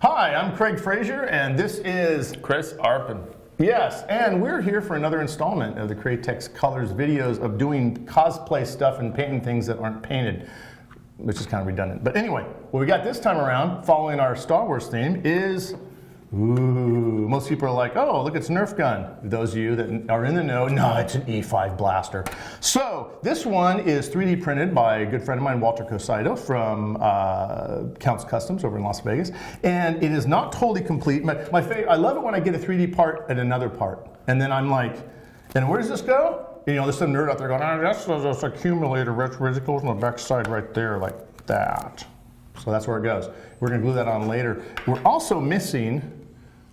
Hi, I'm Craig Frazier, and this is Chris Arpin. Yes, and we're here for another installment of the Createx Colors videos of doing cosplay stuff and painting things that aren't painted, which is kind of redundant. But anyway, what we got this time around, following our Star Wars theme, is most people are like, oh, look, it's Nerf gun. Those of you that are in the know, no, it's an E5 blaster. So this one is 3D printed by a good friend of mine, Walter Cosito from Counts Customs over in Las Vegas. And it is not totally complete. My favorite, I love it when I get a 3D part and another part. And then I'm like, and where does this go? You know, there's some nerd out there going, oh, that's this accumulator, which goes on the back side right there, like that. So that's where it goes. We're going to glue that on later. We're also missing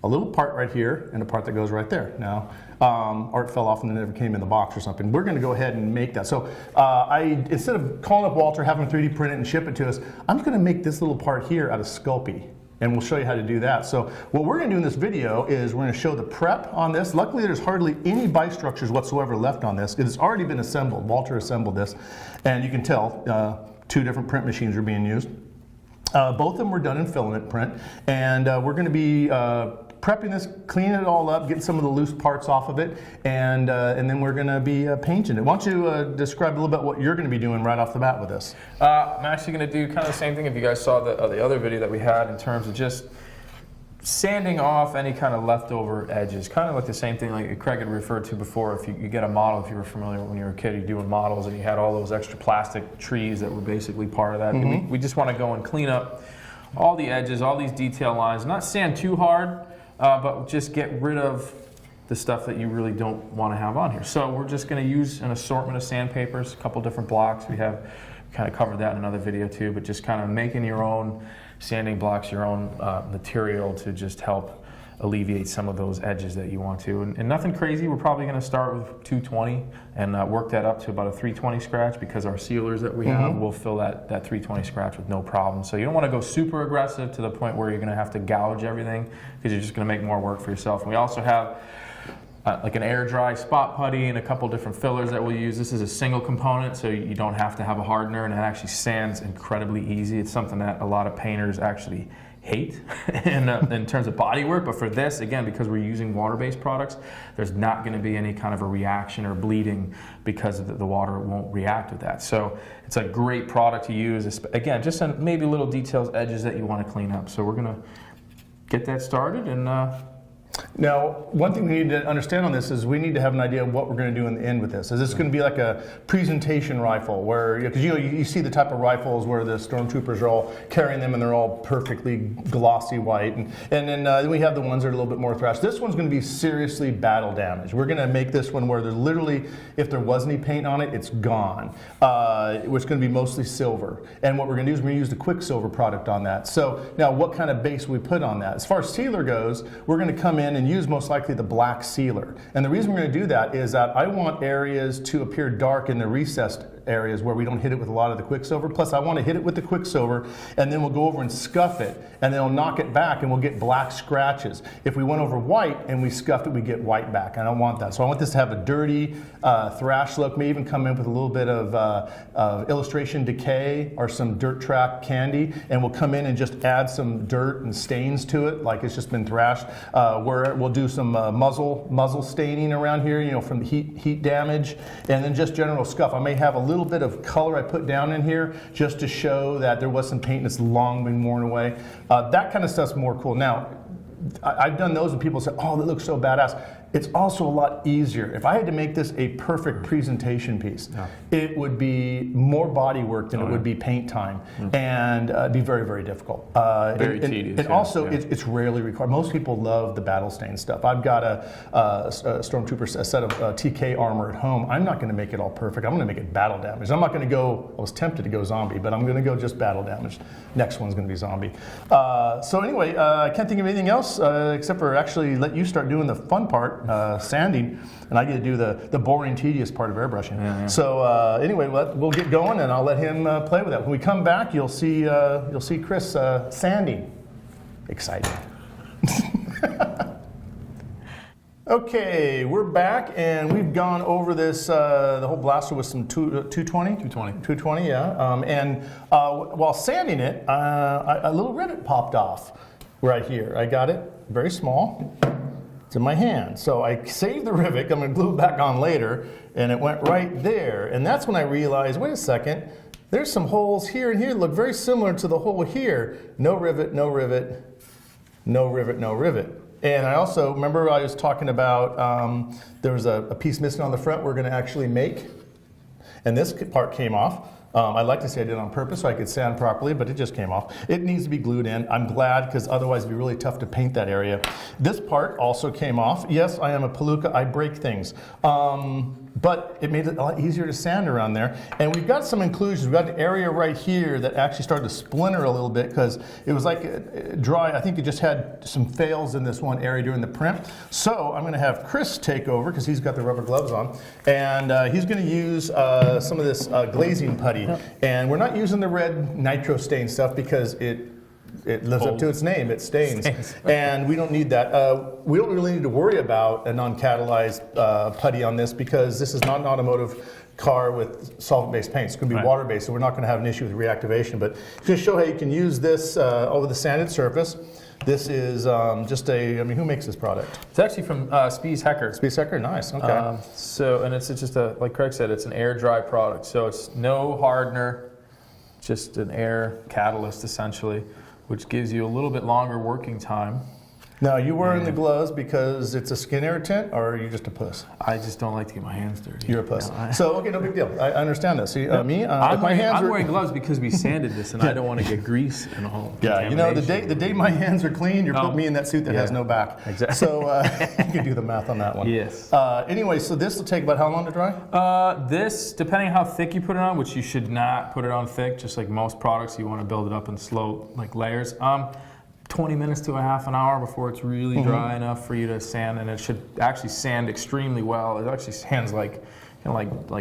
a little part right here and a part that goes right there. Now, art fell off and it never came in the box or something. We're going to go ahead and make that. So instead of calling up Walter, having him 3D print it and ship it to us, I'm going to make this little part here out of Sculpey. And we'll show you how to do that. So what we're going to do in this video is we're going to show the prep on this. Luckily, there's hardly any bistructures whatsoever left on this. It's already been assembled. Walter assembled this. And you can tell two different print machines are being used. Both of them were done in filament print. And we're going to be prepping this, cleaning it all up, getting some of the loose parts off of it, and then we're going to be painting it. Why don't you describe a little bit what you're going to be doing right off the bat with this? I'm actually going to do kind of the same thing if you guys saw the other video that we had in terms of just sanding off any kind of leftover edges. Kind of like the same thing like Craig had referred to before. If you get a model, if you were familiar when you were a kid, you're doing models and you had all those extra plastic trees that were basically part of that. Mm-hmm. We just want to go and clean up all the edges, all these detail lines, not sand too hard, but just get rid of the stuff that you really don't want to have on here. So we're just going to use an assortment of sandpapers, a couple different blocks. We have kind of covered that in another video too, but just kind of making your own sanding blocks, your own material to just help alleviate some of those edges that you want to. And nothing crazy. We're probably going to start with 220 and work that up to about a 320 scratch because our sealers that we have will fill that 320 scratch with no problem. So you don't want to go super aggressive to the point where you're going to have to gouge everything because you're just going to make more work for yourself. And we also have like an air dry spot putty and a couple different fillers that we'll use. This is a single component, so you don't have to have a hardener, and it actually sands incredibly easy. It's something that a lot of painters actually hate in terms of body work, but for this, again, because we're using water-based products, there's not going to be any kind of a reaction or bleeding because the water won't react with that. So it's a great product to use. Again, just maybe little details, edges that you want to clean up. So we're going to get that started and now, one thing we need to understand on this is we need to have an idea of what we're going to do in the end with this. Is this going to be like a presentation rifle where, because you see the type of rifles where the stormtroopers are all carrying them and they're all perfectly glossy white, and then we have the ones that are a little bit more thrashed. This one's going to be seriously battle damaged. We're going to make this one where there's literally, if there was any paint on it, it's gone. It's going to be mostly silver. And what we're going to do is we're going to use the Quicksilver product on that. So now what kind of base we put on that? As far as sealer goes, we're going to come in and use most likely the black sealer. And the reason we're going to do that is that I want areas to appear dark in the recessed areas where we don't hit it with a lot of the Quicksilver. Plus I want to hit it with the Quicksilver and then we'll go over and scuff it and then we'll knock it back and we'll get black scratches. If we went over white and we scuffed it, we get white back. I don't want that. So I want this to have a dirty thrash look. May even come in with a little bit of illustration decay or some dirt track candy, and we'll come in and just add some dirt and stains to it like it's just been thrashed. Where we'll do some muzzle staining around here, you know, from the heat damage, and then just general scuff. I may have a little bit of color I put down in here just to show that there was some paint that's long been worn away. That kind of stuff's more cool. Now, I've done those and people say, oh, that looks so badass. It's also a lot easier. If I had to make this a perfect presentation piece, it would be more body work than it would be paint time, and it'd be very, very difficult. Very tedious. And also, it's rarely required. Most people love the battle stain stuff. I've got a Stormtrooper a set of TK armor at home. I'm not going to make it all perfect. I'm going to make it battle damage. I'm not going to go, I was tempted to go zombie, but I'm going to go just battle damage. Next one's going to be zombie. So anyway, I can't think of anything else except for actually let you start doing the fun part. Sanding, and I get to do the boring, tedious part of airbrushing. Yeah. So anyway, we'll get going, and I'll let him play with that. When we come back, you'll see Chris sanding. Exciting. Okay, we're back, and we've gone over this, the whole blaster with some 220? 220, yeah. And while sanding it, a little rivet popped off. right here. I got it very small. It's in my hand. So I saved the rivet. I'm going to glue it back on later, and it went right there. And that's when I realized, wait a second, there's some holes here and here that look very similar to the hole here. No rivet, no rivet, no rivet, no rivet. And I also, remember I was talking about there was a piece missing on the front we're going to actually make. And this part came off. I'd like to say I did it on purpose so I could sand properly, but it just came off. It needs to be glued in. I'm glad, because otherwise it'd be really tough to paint that area. This part also came off. Yes, I am a palooka. I break things. But it made it a lot easier to sand around there. And we've got some inclusions. We've got an area right here that actually started to splinter a little bit because it was like dry. I think it just had some fails in this one area during the print. So I'm going to have Chris take over because he's got the rubber gloves on. And he's going to use some of this glazing putty. Yep. And we're not using the red nitro stain stuff because it lives up to its name. It stains. And we don't need that. We don't really need to worry about a non-catalyzed putty on this because this is not an automotive car with solvent-based paint. It's going to be water-based, so we're not going to have an issue with reactivation. But just show how you can use this over the sanded surface. This is just I mean, who makes this product? It's actually from Spies Hecker. Spies Hecker, nice, okay. And it's just like Craig said, it's an air-dry product. So it's no hardener, just an air catalyst essentially, which gives you a little bit longer working time. Now, you wearing the gloves because it's a skin irritant, or are you just a puss? I just don't like to get my hands dirty. You're a puss. No, so, okay, no big deal. I understand that. See, me, I'm wearing gloves because we sanded this, and I don't want to get grease and all. Yeah, you know, the day my hands are clean, you're putting me in that suit that has no back. Exactly. So, you can do the math on that one. Yes. Anyway, so this will take about how long to dry? This, depending on how thick you put it on, which you should not put it on thick, just like most products, you want to build it up in slow, like layers. 20 minutes to a half an hour before it's really dry enough for you to sand, and it should actually sand extremely well. It actually sands like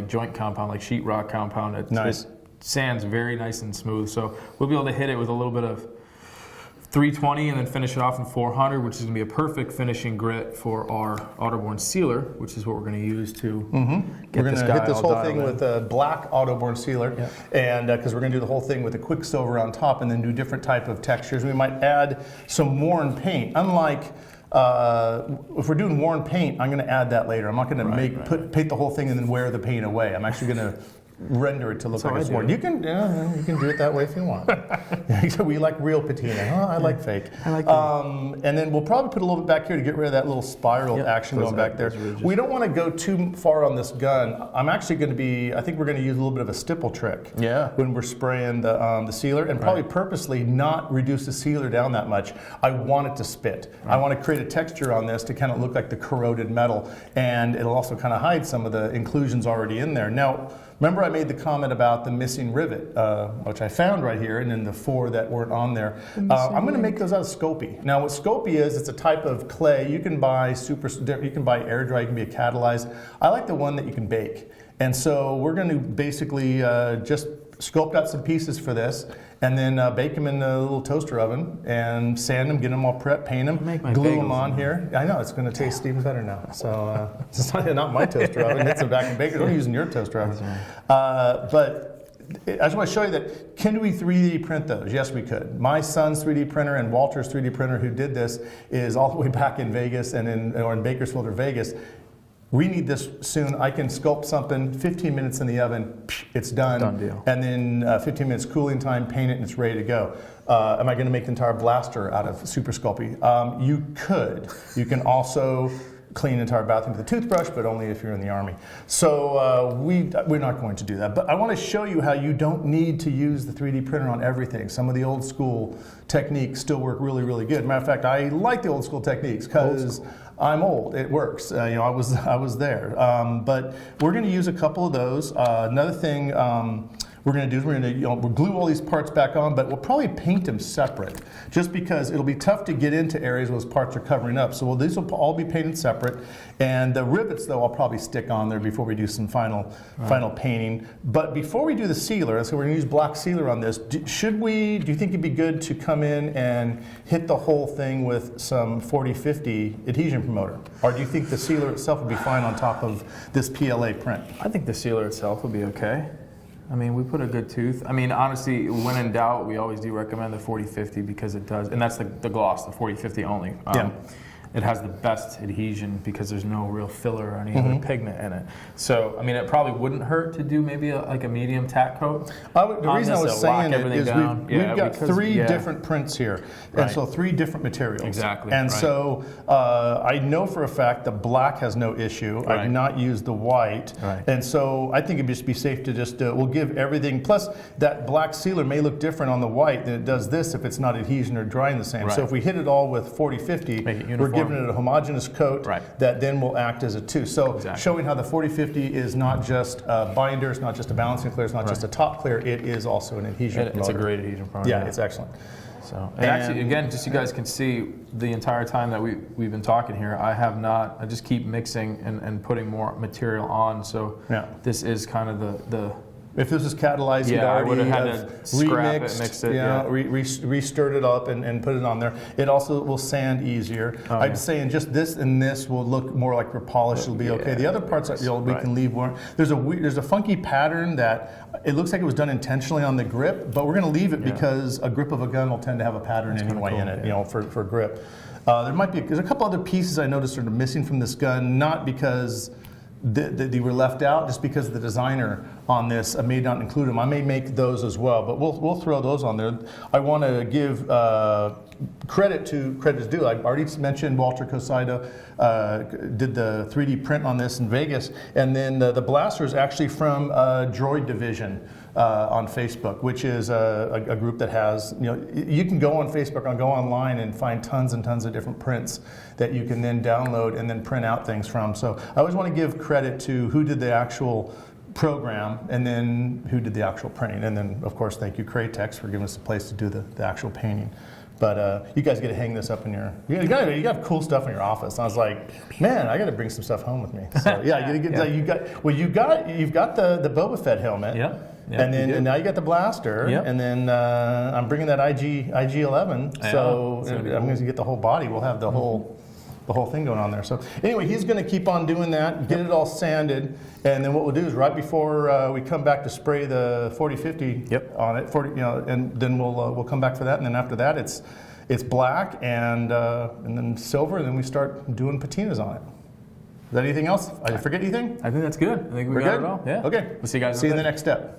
joint compound, like sheetrock compound. It sands very nice and smooth. So we'll be able to hit it with a little bit of 320 and then finish it off in 400, which is going to be a perfect finishing grit for our Autoborn sealer, which is what we're going to use to get this guy all dialed in. We're going to hit this whole thing with a black Autoborn sealer, and because we're going to do the whole thing with a Quicksilver on top and then do different type of textures. We might add some worn paint. Unlike if we're doing worn paint, I'm going to add that later. I'm not going to paint the whole thing and then wear the paint away. I'm actually going to render it to look like it's worn. You can do it that way if you want. We like real patina. Oh, I like fake. I like that. And then we'll probably put a little bit back here to get rid of that little spiral action going back there. We don't want to go too far on this gun. I'm actually going to be, I think we're going to use a little bit of a stipple trick when we're spraying the sealer, and probably purposely not reduce the sealer down that much. I want it to spit. I want to create a texture on this to kind of look like the corroded metal, and it'll also kind of hide some of the inclusions already in there. Now, remember I made the comment about the missing rivet, which I found right here, and then the 4 that weren't on there. I'm going to make those out of Scopi. Now what Scopi is, it's a type of clay. You can buy air dry, you can be a catalyzed. I like the one that you can bake. And so we're going to basically just sculpt out some pieces for this, and then bake them in a little toaster oven and sand them, get them all prepped, paint them, glue them on here. I know, it's going to taste even better now. So it's not my toaster oven, it's a vacuum baker. I'm using your toaster oven. But I just want to show you that, can we 3D print those? Yes, we could. My son's 3D printer and Walter's 3D printer who did this is all the way back in Vegas and in Bakersfield or Vegas. We need this soon. I can sculpt something, 15 minutes in the oven, it's done. Done deal. And then 15 minutes cooling time, paint it, and it's ready to go. Am I going to make the entire blaster out of Super Sculpey? You could. You can also clean the entire bathroom with a toothbrush, but only if you're in the Army. So we're not going to do that. But I want to show you how you don't need to use the 3D printer on everything. Some of the old school techniques still work really, really good. Matter of fact, I like the old school techniques because I'm old. It works. I was there. But we're going to use a couple of those. Another thing we're going to do is we're going to we'll glue all these parts back on, but we'll probably paint them separate, just because it'll be tough to get into areas where those parts are covering up. So these will all be painted separate, and the rivets though I'll probably stick on there before we do some final painting. But before we do the sealer, so we're going to use black sealer on this. Do you think it'd be good to come in and hit the whole thing with some 4050 adhesion promoter, or do you think the sealer itself would be fine on top of this PLA print? I think the sealer itself would be okay. I mean, we put a good tooth. I mean, honestly, when in doubt, we always do recommend the 40-50 because it does, and that's the gloss, the 40-50 only. It has the best adhesion because there's no real filler or any other pigment in it. So, I mean, it probably wouldn't hurt to do maybe like a medium tack coat. The reason I was saying it is we've got three different prints here, and so 3 different materials. Exactly. And so I know for a fact the black has no issue. I do not use the white. And so I think it'd just be safe to just, we'll give everything. Plus, that black sealer may look different on the white than it does this if it's not adhesion or drying the same. So if we hit it all with 40-50, we're giving it a homogeneous coat that then will act as a tooth. So showing how the 40-50 is not just a binder, it's not just a balancing clear, it's not just a top clear, it is also an adhesion promoter. It's a great adhesion promoter. Yeah, it's excellent. So, and actually, again, just so you guys can see, the entire time that we've been talking here, I just keep mixing and putting more material on. So this is kind of the if this was catalyzed, you'd I already would have had to scrap remixed, it, mix it, re-stirred it up and put it on there. It also will sand easier. I'd say in just this and this will look more like we're polished. It'll be okay. The other parts that we can leave more. There's a funky pattern that it looks like it was done intentionally on the grip, but we're going to leave it because a grip of a gun will tend to have a pattern anyway in it, for grip. There's a couple other pieces I noticed are missing from this gun, not because they were left out, just because the designer on this may not include them. I may make those as well, but we'll throw those on there. I want to give credit is due. I've already mentioned Walter Cosida did the 3D print on this in Vegas, and then the blaster is actually from Droid Division on Facebook, which is a group that has, you can go on Facebook and go online and find tons and tons of different prints that you can then download and then print out things from. So I always want to give credit to who did the actual program and then who did the actual printing. And then, of course, thank you, Createx, for giving us a place to do the actual painting. But you guys get to hang this up in your, you got cool stuff in your office. And I was like, man, I got to bring some stuff home with me. So yeah, you've got the Boba Fett helmet. And then and now you got the blaster, and then I'm bringing that IG-11, so I'm going to get the whole body. We'll have the whole thing going on there. So anyway, he's going to keep on doing that, get it all sanded, and then what we'll do is right before we come back to spray the 40-50 on it, and then we'll come back for that, and then after that it's black and then silver, and then we start doing patinas on it. Is that anything else? Did I forget anything? I think that's good. I think we got it all. Yeah. Okay. We'll see you guys. See you in the next step.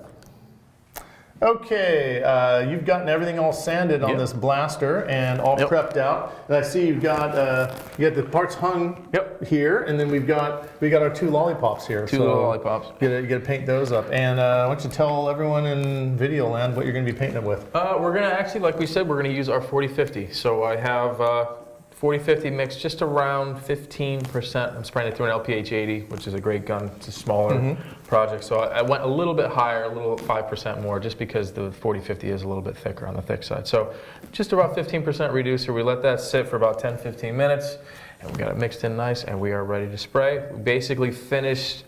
Okay, you've gotten everything all sanded on this blaster and all prepped out. And I see you've got the parts hung here, and then we got our 2 lollipops here. Two little lollipops. You got to paint those up. And why don't you tell everyone in video land what you're going to be painting it with? We're going to actually, like we said, we're going to use our 40-50. So I have 40-50 mixed just around 15%. I'm spraying it through an LPH 80, which is a great gun. It's a smaller project. So I went a little bit higher, a little 5% more, just because the 40-50 is a little bit thicker on the thick side. So just about 15% reducer. We let that sit for about 10-15 minutes. And we got it mixed in nice, and we are ready to spray. We basically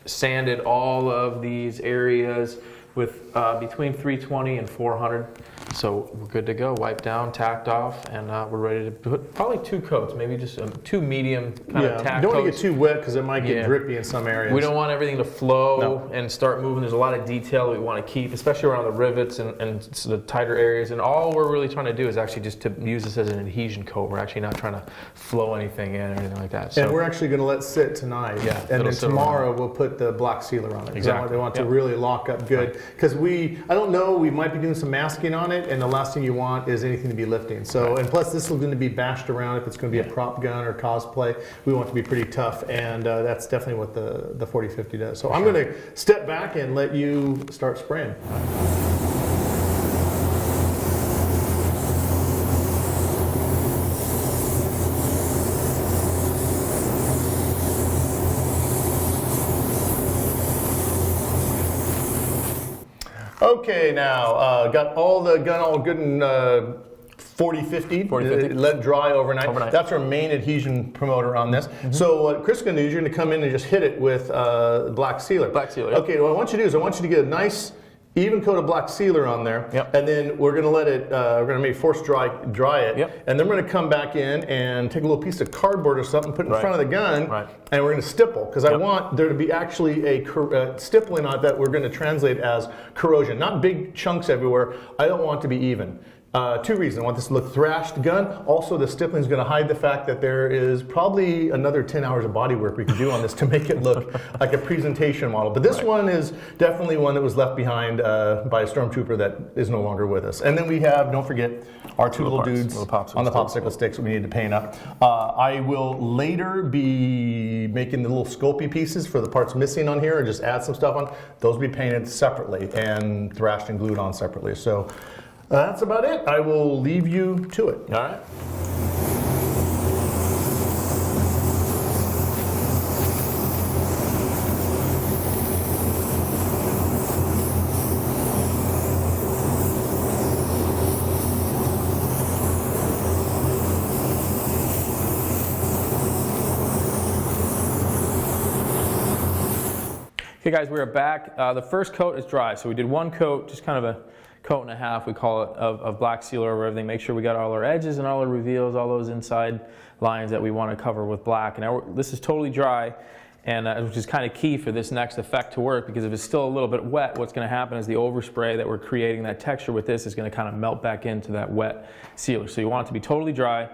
sanded all of these areas with between 320 and 400. So we're good to go, wiped down, tacked off, and we're ready to put probably 2 coats, maybe just 2 medium kind of tack coats. You don't want to get too wet because it might get drippy in some areas. We don't want everything to flow and start moving. There's a lot of detail that we want to keep, especially around the rivets and the tighter areas. And all we're really trying to do is actually just to use this as an adhesion coat. We're actually not trying to flow anything in or anything like that. So, and we're actually going to let sit tonight. Yeah, and then tomorrow we'll put the black sealer on it. Exactly. They want to really lock up good. Because I don't know, we might be doing some masking on it, and the last thing you want is anything to be lifting. So, and plus this is going to be bashed around if it's going to be a prop gun or cosplay. We want it to be pretty tough, and that's definitely what the 40-50 does. So I'm going to step back and let you start spraying. Okay, now got all the gun all good and 40-50, let dry overnight. That's our main adhesion promoter on this. So what Chris is going to do is you're going to come in and just hit it with black sealer. Black sealer. Okay, what I want you to do is I want you to get a nice even coat of black sealer on there, Yep. and then we're gonna let it, we're gonna maybe force dry it, Yep. and then we're gonna come back in and take a little piece of cardboard or something, put it in Right. front of the gun, Right. and we're gonna stipple, because I Yep. want there to be actually a stippling on it that we're gonna translate as corrosion. Not big chunks everywhere, I don't want it to be even. Two reasons. I want this to look thrashed gun. Also, the stippling is going to hide the fact that there is probably another 10 hours of body work we can do on this to make it look like a presentation model. But this one is definitely one that was left behind by a stormtrooper that is no longer with us. And then we have, don't forget, our two little parts, dudes little popsicle on the sticks. popsicle sticks that we need to paint up. I will later be making the little scopy pieces for the parts missing on here and just add some stuff on. Those will be painted separately and thrashed and glued on separately. So that's about it. I will leave you to it. All right. Okay guys, we are back. The first coat is dry. So we did one coat, just kind of a coat and a half, we call it, of black sealer over everything. Make sure we got all our edges and all our reveals, all those inside lines that we want to cover with black. And now this is totally dry, and which is kind of key for this next effect to work, because if it's still a little bit wet, what's going to happen is the overspray that we're creating, that texture with this, is going to kind of melt back into that wet sealer. So you want it to be totally dry.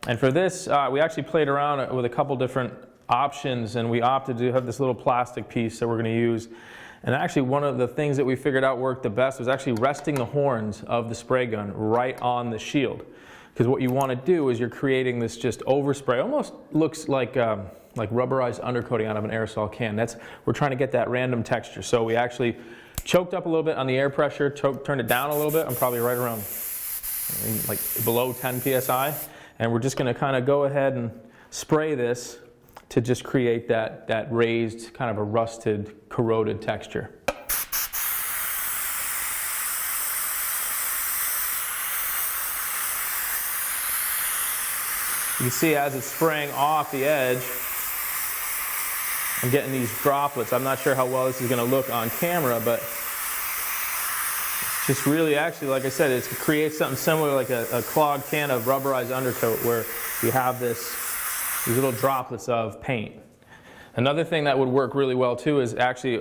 And for this, we actually played around with a couple different options, and we opted to have this little plastic piece that we're going to use. And actually one of the things that we figured out worked the best was actually resting the horns of the spray gun right on the shield. Because what you want to do is you're creating this just overspray, almost looks like rubberized undercoating out of an aerosol can. We're trying to get that random texture. So we actually choked up a little bit on the air pressure, turned it down a little bit. I'm probably right around like below 10 psi. And we're just going to kind of go ahead and spray this to just create that raised, kind of a rusted, corroded texture. You can see as it's spraying off the edge, I'm getting these droplets. I'm not sure how well this is going to look on camera, but it's just really, actually, like I said, it creates something similar like a clogged can of rubberized undercoat, where you have these little droplets of paint. Another thing that would work really well too is actually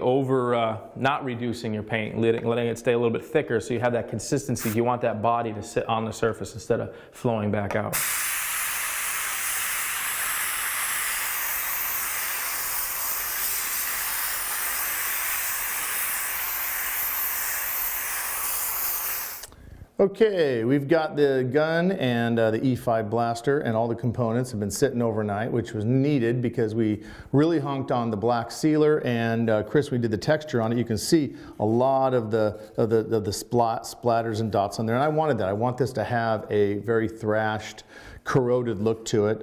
not reducing your paint, letting it stay a little bit thicker, so you have that consistency. You want that body to sit on the surface instead of flowing back out. Okay, we've got the gun and the E5 blaster, and all the components have been sitting overnight, which was needed because we really honked on the black sealer, and Chris, we did the texture on it. You can see a lot of the splatters and dots on there, and I wanted that. I want this to have a very thrashed, corroded look to it,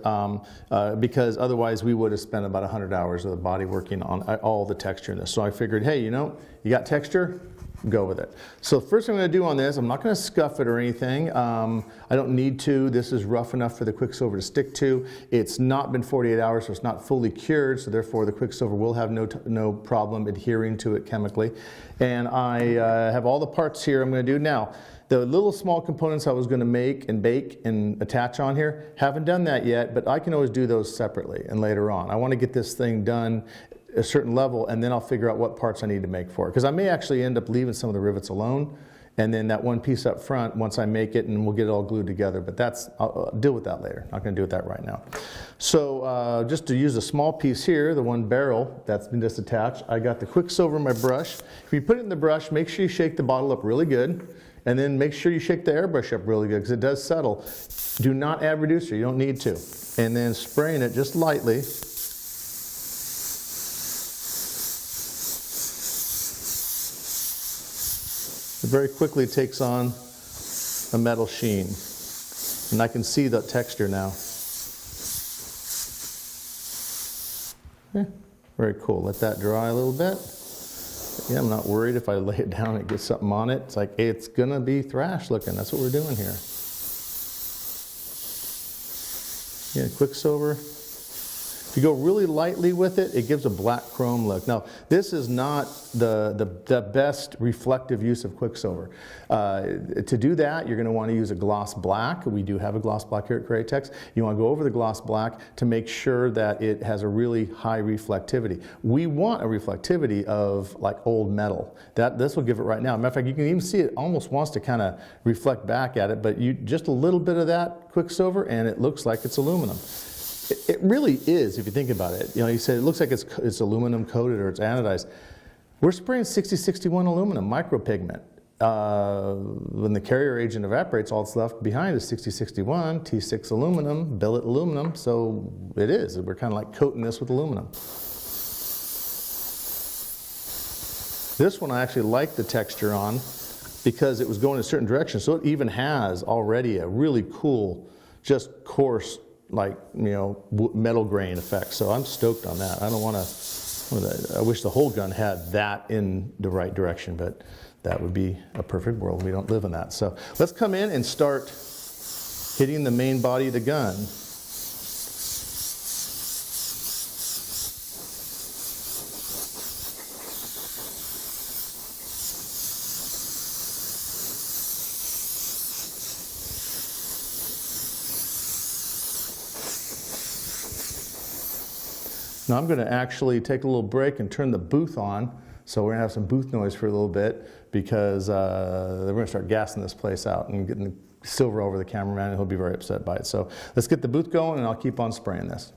because otherwise we would have spent about 100 hours of the body working on all the texture in this. So I figured, hey, you got texture? Go with it. So first thing I'm going to do on this, I'm not going to scuff it or anything. I don't need to. This is rough enough for the Quicksilver to stick to. It's not been 48 hours, so it's not fully cured, so therefore the Quicksilver will have no problem adhering to it chemically. And I have all the parts here I'm going to do now. The little small components I was going to make and bake and attach on here, haven't done that yet, but I can always do those separately and later on. I want to get this thing done a certain level, and then I'll figure out what parts I need to make for it. Because I may actually end up leaving some of the rivets alone, and then that one piece up front, once I make it, and we'll get it all glued together. But I'll deal with that later. Not going to deal with that right now. So just to use a small piece here, the one barrel that's been just attached, I got the Quicksilver in my brush. If you put it in the brush, make sure you shake the bottle up really good, and then make sure you shake the airbrush up really good, because it does settle. Do not add reducer, you don't need to. And then spraying it just lightly. It very quickly takes on a metal sheen. And I can see the texture now. Okay, very cool. Let that dry a little bit. Yeah, I'm not worried if I lay it down and get something on it. It's like, it's gonna be thrash looking. That's what we're doing here. Yeah, Quicksilver. If you go really lightly with it, it gives a black chrome look. Now, this is not the best reflective use of Quicksilver. To do that, you're going to want to use a gloss black. We do have a gloss black here at Createx. You want to go over the gloss black to make sure that it has a really high reflectivity. We want a reflectivity of like old metal. This will give it right now. Matter of fact, you can even see it almost wants to kind of reflect back at it, but just a little bit of that Quicksilver and it looks like it's aluminum. It really is, if you think about it. You know, you said it looks like it's aluminum coated or it's anodized. We're spraying 6061 aluminum micropigment. When the carrier agent evaporates, all that's left behind is 6061, T6 aluminum, billet aluminum. So it is. We're kind of like coating this with aluminum. This one I actually like the texture on because it was going in a certain direction. So it even has already a really cool, just coarse, like, you know, metal grain effect. So I'm stoked on that. I don't want to, I wish the whole gun had that in the right direction, but that would be a perfect world. We don't live in that. So let's come in and start hitting the main body of the gun. Now I'm going to actually take a little break and turn the booth on. So we're going to have some booth noise for a little bit because we're going to start gassing this place out and getting the silver over the cameraman and he'll be very upset by it. So let's get the booth going and I'll keep on spraying this.